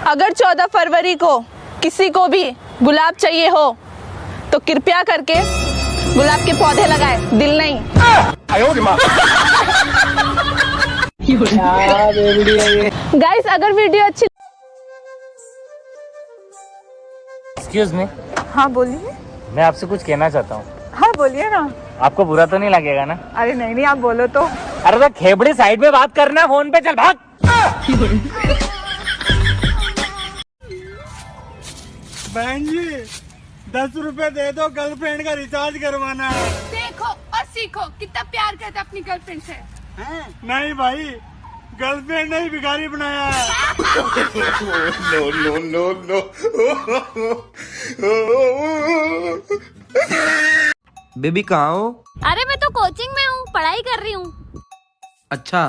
अगर 14 फरवरी को किसी को भी गुलाब चाहिए हो तो कृपया करके गुलाब के पौधे लगाए, दिल नहीं। गाइस अगर वीडियो अच्छी। Excuse me. हाँ बोलिए। मैं आपसे कुछ कहना चाहता हूँ। हाँ बोलिए ना। आपको बुरा तो नहीं लगेगा ना? अरे नहीं नहीं, आप बोलो तो। अरे तो खेबड़ी साइड में बात करना, फोन पे चल भाग। बहन जी 10 रुपए दे दो, गर्लफ्रेंड का रिचार्ज करवाना है। देखो और सीखो कितना प्यार करते अपनी गर्लफ्रेंड से। नहीं भाई, गर्लफ्रेंड नहीं भिखारी बनाया है। बेबी कहाँ हो? अरे मैं तो कोचिंग में हूँ, पढ़ाई कर रही हूँ। अच्छा